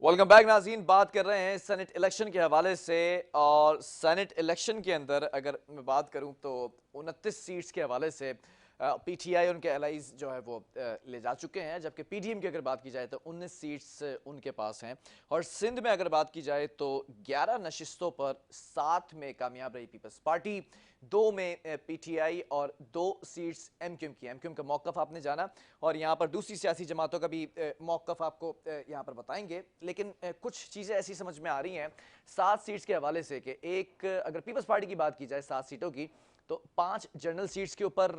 Welcome back नाज़रीन। बात कर रहे हैं सेनेट इलेक्शन के हवाले से। और सेनेट इलेक्शन के अंदर अगर मैं बात करूं तो 29 सीट्स के हवाले से पीटीआई उनके एलाइज जो है वो ले जा चुके हैं, जबकि पीडीएम की अगर बात की जाए तो 19 सीट्स उनके पास हैं। और सिंध में अगर बात की जाए तो 11 नशिस्तों पर 7 में कामयाब रही पीपल्स पार्टी, 2 में पीटीआई और 2 सीट्स एमक्यूएम की। एमक्यूएम का मौक़िफ़ आपने जाना और यहाँ पर दूसरी सियासी जमातों का भी मौक़िफ़ आपको यहाँ पर बताएंगे। लेकिन कुछ चीज़ें ऐसी समझ में आ रही हैं 7 सीट्स के हवाले से कि एक अगर पीपल्स पार्टी की बात की जाए 7 सीटों की, तो 5 जनरल सीट्स के ऊपर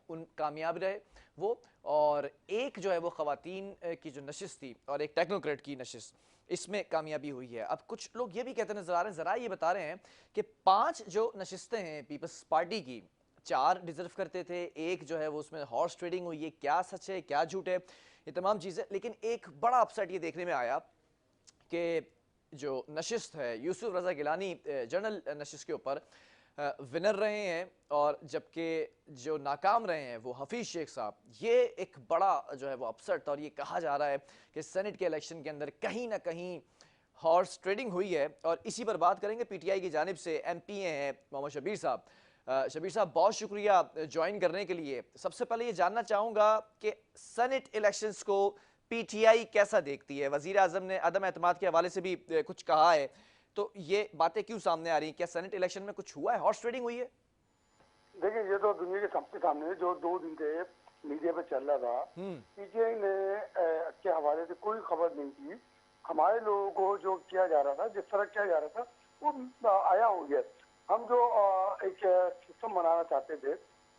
उन कामयाब रहे वो, और एक जो है वो ख़वातीन की जो नशिस्त थी और एक टेक्नोक्रेट की नशिस्त, इसमें कामयाबी हुई है। अब कुछ लोग ये भी कहते नजर आ रहे हैं, ज़रा ये बता रहे हैं कि 5 जो नशिस्तें हैं पीपल्स पार्टी की, 4 डिजर्व करते थे, एक जो है वो उसमें हॉर्स ट्रेडिंग हुई है। क्या सच है क्या झूठ है, ये तमाम चीज़ें। लेकिन एक बड़ा अपसेट ये देखने में आया कि जो नशिस्त है यूसुफ रज़ा गिलानी जनरल नशिस्त के ऊपर विनर रहे हैं, और जबकि जो नाकाम रहे हैं वो हफीज़ शेख साहब। ये एक बड़ा जो है वो अपसेट, और ये कहा जा रहा है कि सेनेट के इलेक्शन के अंदर कहीं ना कहीं हॉर्स ट्रेडिंग हुई है। और इसी पर बात करेंगे। पीटीआई की जानिब से एमपी हैं मोहम्मद शबीर साहब। शबीर साहब, बहुत शुक्रिया ज्वाइन करने के लिए। सबसे पहले ये जानना चाहूँगा कि सेनेट इलेक्शंस को पीटीआई कैसा देखती है? वज़ीर आज़म ने अदम एतमाद के हवाले से भी कुछ कहा है, तो ये बातें क्यों सामने आ रही हैं? क्या सेनेट इलेक्शन में कुछ हुआ है, हॉर्स ट्रेडिंग हुई है? देखिए, ये तो दुनिया के सबके सामने जो 2 दिन से मीडिया पे चल रहा था। पीटीआई ने के हवाले से कोई खबर नहीं की। हमारे लोगों को जो किया जा रहा था, जिस तरह किया जा रहा था, वो आया हो गया। हम जो एक सिस्टम बनाना चाहते थे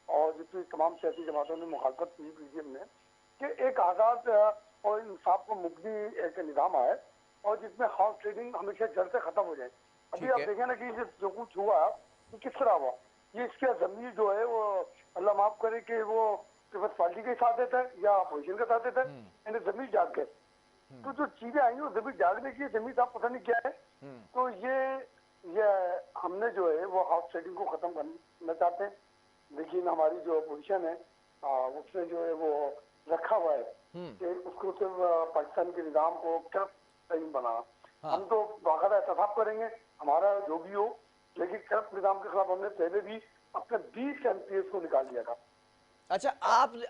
और जिसकी तमाम सियासी जमातों ने मुखालफत की पीडीएम ने, कि एक आज़ाद और इंसाफ को मुबनी एक निज़ाम आए और जिसमें हाउस ट्रेडिंग हमेशा जड़ से खत्म हो जाए। अभी ठीक आप है। देखें ना कि जो कुछ हुआ कि किस तरह हुआ। ये इसका जमीर जो है वो अल्लाह माफ करे कि वो पीपल्स पार्टी के साथ देता है या अपोजिशन के साथ देता है, यानी जमीर जाग गए। तो जो चीजें आई वो जमीर जागने की, जमीर साहब पता नहीं क्या है। तो ये हमने जो है वो हाउस ट्रेडिंग को खत्म करना चाहते हैं। लेकिन हमारी जो अपोजिशन है उसने जो है वो रखा हुआ है कि उसको सिर्फ पाकिस्तान के निज़ाम को करप्ट नहीं बनाना। हम तो बाकायदा एहतसाब करेंगे हमारा जो भी हो, लेकिन करप्ट निज़ाम के खिलाफ हमने पहले भी अपने 20 एमपीएस को निकाल दिया था। अच्छा,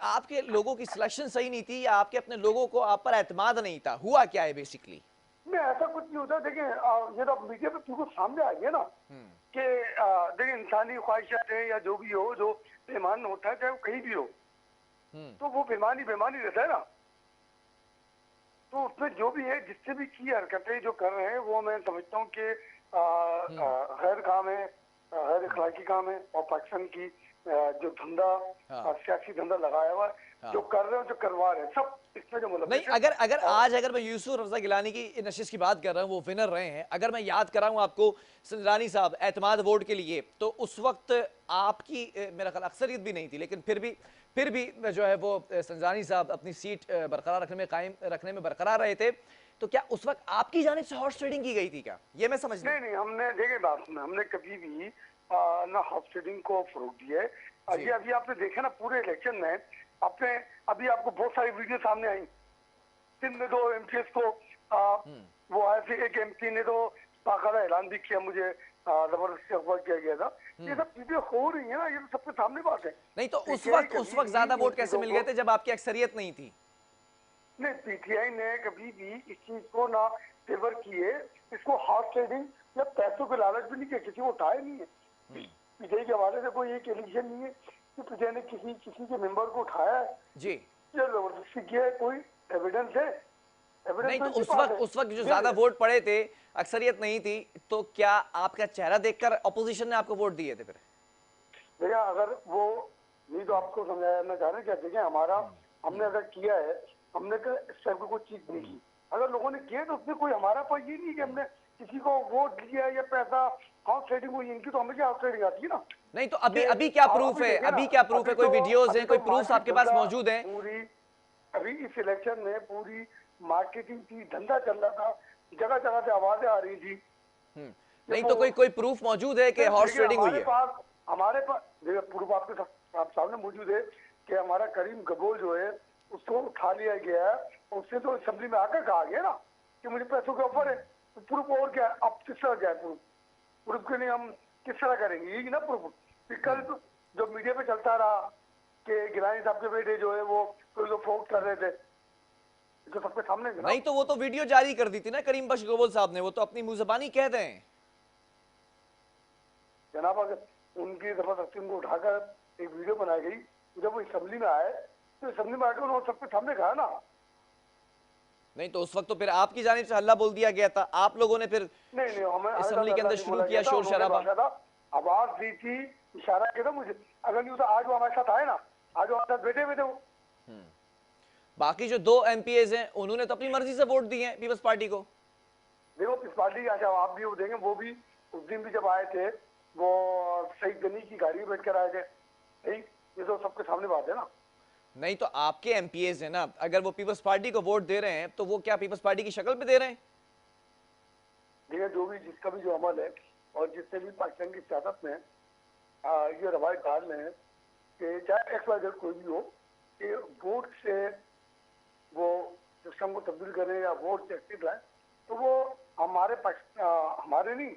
आपके लोगों की सिलेक्शन सही नहीं थी, या आपके अपने लोगों को आप पर एतमाद नहीं था? हुआ क्या है बेसिकली? नहीं, ऐसा कुछ नहीं होता। देखिए, ये तो मीडिया पे बिल्कुल सामने आ गया ना कि देखिए, इंसानी ख्वाहिशात है या जो भी हो, जो बेईमान होता है चाहे वो कहीं भी हो, तो वो बेईमानी बेईमानी रहता है ना। तो उसमें जो भी है, जिससे भी की हरकतें जो कर रहे हैं, वो मैं समझता हूँ कि गैर काम है, गैर इखलाकी काम है। और पाकिस्तान की जो धंधा सियासी धंधा लगाया हुआ है, जो कर रहे हो, जो करवा रहे हैं, सब इसमें जो नहीं, मुलव्वस है। अगर अगर और आज अगर मैं यूसुफ रज़ा गिलानी की नशिश की बात कर रहा हूँ, वो विनर रहे हैं। अगर मैं याद कराऊँ आपको संजरानी साहब एतमाद वोट के लिए, तो उस वक्त आपकी मेरा ख्याल अक्सरियत भी नहीं थी, लेकिन फिर भी जो है वो संजरानी साहब अपनी सीट बरकरार रखने में, कायम रखने में बरकरार रहे थे। तो क्या उस वक्त आपकी जानिब से हॉर्स ट्रेडिंग की गई थी क्या? ये मैं समझ नहीं, हमने देखिए बात सुना, हमने कभी भी ना हाउस ट्रेडिंग को फरोग दिया है। जी। ये अभी आपने देखा ना पूरे इलेक्शन में, आपने अभी आपको बहुत सारी वीडियो सामने आई। सिंध में 2 एमपीएस को वो आए थे, एक एमपी ने तो बाकायदा ऐलान भी किया, मुझे जबरदस्ती अगवा किया गया था। ये सब चीजें हो रही है ना, ये तो सबके सामने बात है। नहीं, तो पीटीआई उस कभी वक्त भी ज्यादा इन वोट कैसे चीजों मिल को गए थे जब आपकी अक्सरियत नहीं थी? नहीं, पीटीआई ने कभी भी इस चीज को ना फेवर किए, इसको हाउस ट्रेडिंग या पैसों के लालच भी नहीं किया, किसी को उठाया नहीं है। पीटीआई के हवाले से कोई एक एलिगेशन नहीं है कि पीटीआई ने किसी के मेंबर को उठाया है जी। या जबरदस्ती किया है। कोई एविडेंस है? एविडेंस नहीं, तो तो इनके पास है। उस वक्त जो ये ज्यादा वोट पड़े थे, अक्सरियत नहीं थी, तो क्या आपका चेहरा देखकर अपोजिशन ने आपको वोट दिए थे फिर? देखिए, अगर वो नहीं तो आपको समझाना चाह रहे हैं क्या? देखिए, हमारा हमने अगर किया है, हमने इस टाइप की कोई चीज नहीं की। अगर लोगों ने किया तो उसमें कोई हमारा कोई ये नहीं कि हमने किसी को वोट दिया या पैसा हाउस ट्रेडिंग हुई। इनकी तो हमेशा हाउस ट्रेडिंग आती है ना। नहीं, तो कि अभी क्या आप प्रूफ अभी है? देखे ना, अभी क्या प्रूफ है? कोई वीडियोस हैं, कोई प्रूफ आपके पास धंधा मौजूद हैं? पूरी अभी इस इलेक्शन में पूरी मार्केटिंग की धंधा चल रहा था, जगह जगह से आवाजें आ रही थी कि नहीं, वो तो कोई प्रूफ मौजूद है कि हॉर्स देखिए, ट्रेडिंग हुई है? हमारे पास देखिए प्रूफ आपके आप सामने मौजूद है कि हमारा करीम गबोर जो है उसको उठा लिया गया है। उससे तो असेंबली में आकर कहा गया ना कि मुझे पैसों के ऑफर है, तो प्रूफ और क्या है? अब किस तरह क्या है प्रूफ? प्रूफ के लिए हम किस तरह करेंगे? यही ना प्रूफ। फिर कल तो जो मीडिया पे चलता रहा कि गिलानी साहब के बेटे जो है वो कोई लोग फोर्स कर रहे थे, जो सबके सामने है ना। नहीं तो वो तो वीडियो जारी कर दी थी ना करीम बख्श गोबल साहब ने, वो तो अपनी मुंह ज़बानी कह दें। जनाब अगर उनकी जबरदस्ती उनको उठाकर एक वीडियो बनाई गई, जब वो असेंबली में आए तो असेंबली में आकर उन्होंने सबके सामने कहा ना। नहीं तो उस वक्त तो फिर आपकी जानिब से हल्ला बोल दिया गया था, आप लोगों ने फिर नहीं हमें असेंबली के अंदर शुरू किया शोर शराबा। आवाज दी थी, इशारा किया था मुझे। अगर नहीं होता आज वो हमारे साथ आए ना, आज वो हमारे साथ बैठे हुए थे वो। बाकी जो 2 MPAs हैं उन्होंने तो अपनी मर्जी से वोट दिए हैं पीपल्स पार्टी को। देखो इस पार्टी का जवाब भी वो देंगे, वो भी उस दिन भी जब आए थे वो शहीद गनी की गाड़ी में बैठ कर आए थे। नहीं, ये तो सबके सामने बात है ना। नहीं तो आपके MPAs हैं ना, अगर वो पीपल्स पार्टी को वोट दे रहे हैं तो वो क्या पीपल्स पार्टी की शक्ल पे दे रहे हैं? देखिए जो भी जिसका भी जो अमल है और जिससे भी पाकिस्तान की सियासत में ये रवायत डाल रहे हैं कि चाहे XYZ कोई भी हो कि वोट से वो सिस्टम को तब्दील करें या वोट से एक्टिव लाए, तो वो हमारे नहीं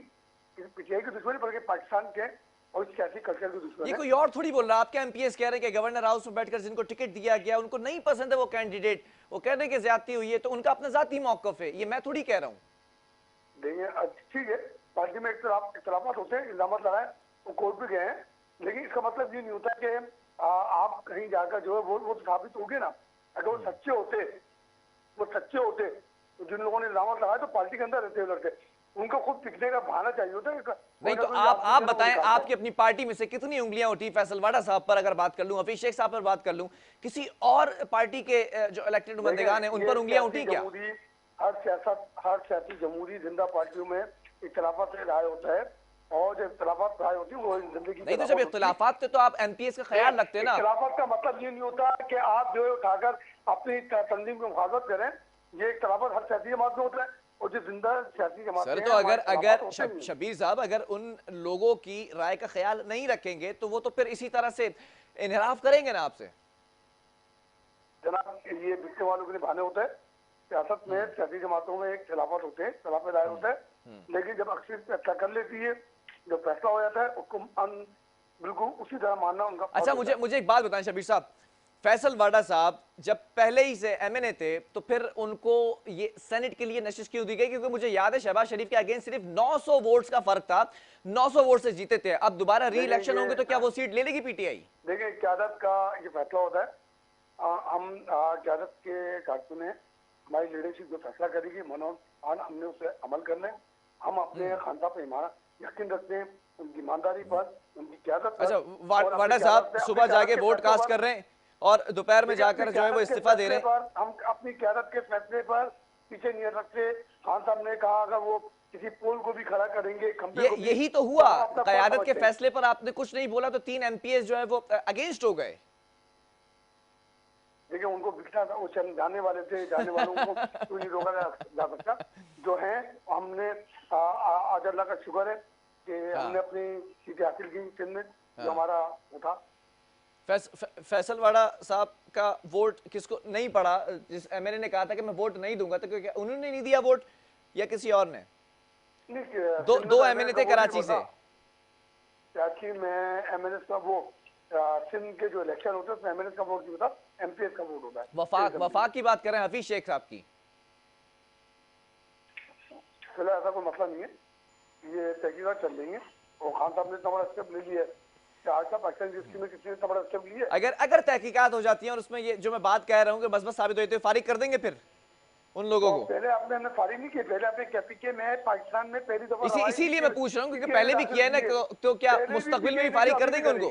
PTI की दुश्मनी बल्कि पाकिस्तान के और सियासी कल्चर की दुश्मनी ये है। कोई और थोड़ी बोल रहा है, आपके MPAs कह रहे हैं कि गवर्नर हाउस में बैठकर जिनको टिकट दिया गया उनको नहीं पसंद है वो कैंडिडेट, वो कह रहे हैं कि ज्यादती हुई है, तो उनका अपना जाती मौकफ है, ये मैं थोड़ी कह रहा हूँ। देखिए ठीक है, पार्टी में इख्तलाफात होते हैं, इल्जामात लगाए, वो कोर्ट भी गए हैं, लेकिन इसका मतलब ये नहीं होता कि आप कहीं जाकर जो है वो तो साबित हो गए ना। अगर वो सच्चे होते तो जिन लोगों ने इल्जामात लगाए तो पार्टी के अंदर रहते हुए लड़के, उनको खुद टिकने का बहाना चाहिए होता है। नहीं तो आप बताएं, आपकी अपनी पार्टी में से कितनी उंगलियां उठी फैसल वाडा साहब पर अगर बात कर लूं, हफीज शेख साहब पर बात कर लूं, किसी और पार्टी के जो इलेक्टेड नुमाइंदगान हैं उन पर उंगलियां उठी क्या? हर सियासी जमहूरी जिंदा पार्टियों में इख्तलाफात से राय होता है, और जो इख्तलाफात राय होती है वो जिंदगी नहीं तो जब इख्तलाफात थे तो आप MPAs का ख्याल रखते ना। इख्तलाफात का मतलब ये नहीं होता कि आप जो है उठाकर अपनी तंजीम की मुखालफत करें। ये इख्तलाफात हर सियासी जमात में होता है, और जो जिंदा सियासी जमात सर तो अगर शबीर साहब अगर उन लोगों की राय का ख्याल नहीं रखेंगे तो वो तो फिर इसी तरह से इनहराफ करेंगे ना आपसे। जनाब ये बिकने वालों के लिए बहाने होते हैं। सियासत में सियासी जमातों में एक खिलाफत होते हैं, खिलाफ राय होता है, लेकिन जब अक्सर कर लेती है, जो फैसला हो जाता है उसको बिल्कुल उसी तरह मानना उनका। अच्छा मुझे एक बात बताएं शबीर साहब, फैसल वाडा साहब जब पहले ही से MNA थे तो फिर उनको ये सेनेट के लिए नशिश क्यों दी गई? क्योंकि मुझे याद है शहबाज शरीफ के अगेंस्ट सिर्फ 900 वोट्स का फर्क था, 900 वोट से जीते थे। अब दोबारा री इलेक्शन होंगे तो क्या वो सीट ले लेगी PTI? देखिए क़यादत का ये फैसला होता है, हम क़यादत के कारकुन हैं, हमारी लीडरशिप जो फैसला करेगी हमने उसे अमल करना है। हम अपने खानसा पे यकीन रखते हैं, उनकी ईमानदारी पर, उनकी क़यादत पर। अच्छा वाडा साहब सुबह जाके वोट कास्ट कर रहे हैं और दोपहर में जाकर जो है वो इस्तीफा दे रहे हैं। हम अपनी क़यादत के फैसले पर पीछे नहीं रखते। खान साहब ने कहा अगर वो किसी पोल को भी खड़ा करेंगे, यही तो हुआ, क़यादत के फैसले पर आपने कुछ नहीं बोला तो 3 MPAs जो है वो अगेंस्ट हो गए। देखिए उनको बिकना था, वो जाने वाले थे, जाने वालों को क्यों नहीं रोका जा सकता। जो है हमने आज अल्लाह का शुक्र है कि हमने अपनी सीटें हासिल की सिंध में, जो हमारा वो था। फैसल वाडा साहब का वोट किसको नहीं पड़ा? जिस MNA ने कहा था कि मैं वोट नहीं दूंगा, तो क्या उन्होंने नहीं दिया वोट या किसी और ने? दो MNA थे कराची से। कराची में MNA का वो सिंध के जो इलेक्शन होते हैं उसमें MNA का वोट नहीं होता, MPAs का वोट होता है। वफाक की बात कर रहे हैं, हफीज शेख साहब की। फिलहाल ऐसा कोई मसला नहीं है, ये तहकीकात चल रही है, और खान साहब ने इतना बड़ा स्टेप ले लिया है। अगर तहकीकात हो जाती है और उसमें ये जो मैं बात कह रहा हूँ कि बस साबित होते हुए फारिग कर देंगे फिर उन लोगों को। पहले आपने फारिग नहीं किया, पहले आपने KPK में पाकिस्तान में पहली दफा इसीलिए मैं पूछ रहा हूँ क्योंकि पहले भी किया है ना, तो क्या मुस्तकबिल में भी फारिग कर देंगे उनको?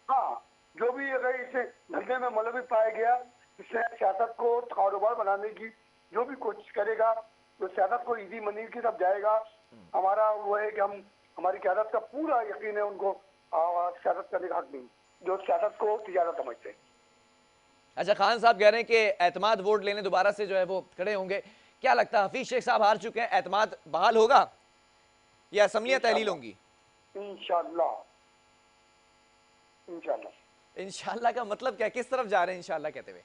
हाँ, जो भी अगर इसे धंधे में मुलविस पाया गया, इससे सियासत को कारोबार बनाने की जो भी कोशिश करेगा, जो सियासत को इजी मनी की तरफ जाएगा, हमारा वो है कि हम हमारी क़यादत का पूरा यकीन है उनको सियासत करने का हक नहीं, जो सियासत को तिजारत समझते हैं। अच्छा खान साहब कह रहे हैं कि एतमाद वोट लेने दोबारा से जो है वो खड़े होंगे, क्या लगता है हफीज शेख साहब हार चुके हैं, एतमाद बहाल होगा या असम्बलियां तहलील होंगी? इंशाल्लाह। इंशाल्लाह का मतलब क्या, किस तरफ जा रहे हैं इंशाल्लाह कहते हुए?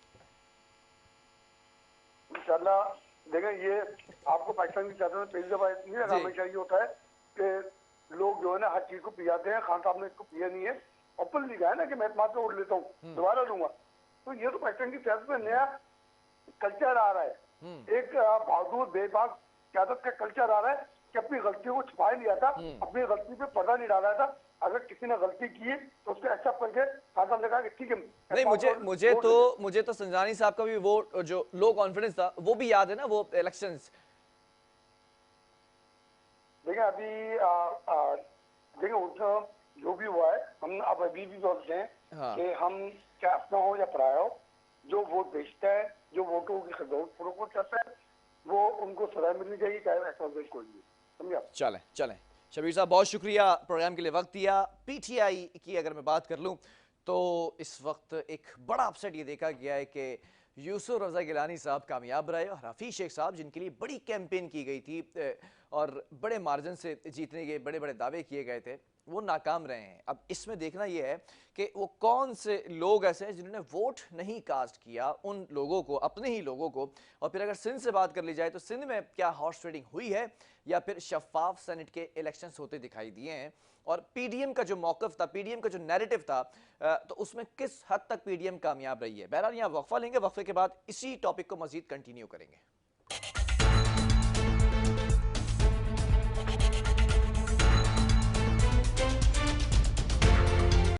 इंशाल्लाह देखें ये आपको पाकिस्तान की सियासत में पहली दफा नहीं है, जी। हमेशा ये होता है कि लोग जो है ना हर चीज को पियाते हैं। खान साहब ने इसको पिया नहीं है, ओपन लिखा है ना कि मैं इत्मीनान पे उड़ लेता हूँ, दोबारा लूंगा। तो ये तो पाकिस्तान की सियासत में नया कल्चर आ रहा है, एक बहादुर बेबाक क्यादत का कल्चर आ रहा है कि अपनी गलतियों को छुपाया नहीं जाता, अपनी गलती पे पर्दा नहीं डाला था। अगर किसी ने गलती की तो उसको एक्सेप्ट करके खान साहब ने कहा कि ठीक है नहीं, मुझे मुझे तो मुझे तो संजानी साहब का भी वो जो लो कॉन्फिडेंस था वो भी याद है ना, वो इलेक्शंस। देखिए अभी देखिए उनका जो भी हुआ है, हम अब अभी भी बोलते हैं हाँ। कि हम चाहे अपना हो या पराया हो, जो वोट बेचता है, जो वोटों की फरोख्त करता है, वो उनको सजा मिलनी चाहिए, चाहे ऐसा कोई भी। समझा? चलें चलें, शबीर साहब बहुत शुक्रिया प्रोग्राम के लिए वक्त दिया। पीटीआई की अगर मैं बात कर लूं तो इस वक्त एक बड़ा अपसेट ये देखा गया है कि यूसुफ रजा गिलानी साहब कामयाब रहे और हफीज शेख साहब जिनके लिए बड़ी कैंपेन की गई थी और बड़े मार्जिन से जीतने के बड़े बड़े दावे किए गए थे, वो नाकाम रहे हैं। अब इसमें देखना यह है कि वो कौन से लोग ऐसे हैं जिन्होंने वोट नहीं कास्ट किया, उन लोगों को, अपने ही लोगों को। और फिर अगर सिंध से बात कर ली जाए तो सिंध में क्या हॉर्स ट्रेडिंग हुई है या फिर शफाफ सेनेट के इलेक्शंस होते दिखाई दिए हैं। और पीडीएम का जो मौकफ था, पीडीएम का जो नैरेटिव था, तो उसमें किस हद तक पीडीएम कामयाब रही है। बहरहाल यहाँ वक्फा लेंगे, वक्फे के बाद इसी टॉपिक को मजीद कंटिन्यू करेंगे।